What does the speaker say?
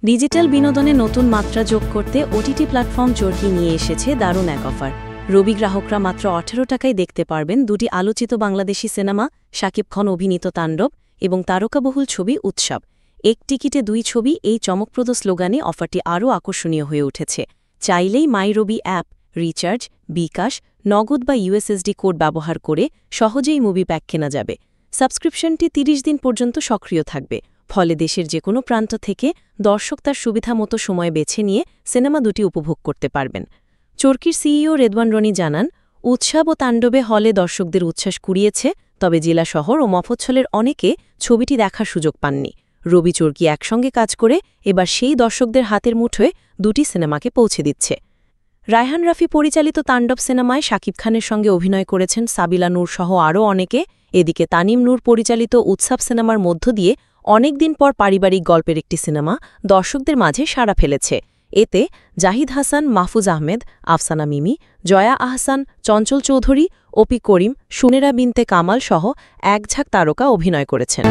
Digital বিনোদনে নতুন মাত্রা যোগ করতে ওটিটি প্ল্যাটফর্ম চরকি নিয়ে এসেছে দারুণ এক অফার। রবি গ্রাহকরা মাত্র ১৮ টাকায় দেখতে পারবেন দুটি আলোচিত বাংলাদেশি সিনেমা, শাকিব খান অভিনীত তাণ্ডব এবং তারকাবহুল ছবি উৎসব। এক টিকিটে ২ ছবি, এই চমকপ্রদ স্লোগানে অফারটি আরও আকর্ষণীয় হয়ে উঠেছে। চাইলেই মাই রবি অ্যাপ, রিচার্জ, বিকাশ, নগদ বা ইউএসএসডি কোড ব্যবহার করে সহজেই মুভি প্যাক কেনা যাবে। সাবস্ক্রিপশনটি ৩০ দিন পর্যন্ত সক্রিয় থাকবে, ফলে দেশের যে কোনো প্রান্ত থেকে দর্শক তার সুবিধামতো সময় বেছে নিয়ে সিনেমা দুটি উপভোগ করতে পারবেন। চরকির সিইও রেদওয়ান রনি জানান, উৎসব ও তাণ্ডবে হলে দর্শকদের উচ্ছ্বাস কুড়িয়েছে, তবে জেলা শহর ও মফস্বলের অনেকে ছবিটি দেখার সুযোগ পাননি। রবি চরকি একসঙ্গে কাজ করে এবার সেই দর্শকদের হাতের মুঠোয় দুটি সিনেমাকে পৌঁছে দিচ্ছে। রায়হান রাফি পরিচালিত তাণ্ডব সিনেমায় শাকিব খানের সঙ্গে অভিনয় করেছেন সাবিলা নূর সহ আরও অনেকে। এদিকে তানিম নূর পরিচালিত উৎসব সিনেমার মধ্য দিয়ে অনেকদিন পর পারিবারিক গল্পের একটি সিনেমা দর্শকদের মাঝে সাড়া ফেলেছে। এতে জাহিদ হাসান, মাহফুজ আহমেদ, আফসানা মিমি, জয়া আহসান, চঞ্চল চৌধুরী, অপি করিম, সুনেরা বিনতে কামাল সহ একঝাঁক তারকা অভিনয় করেছেন।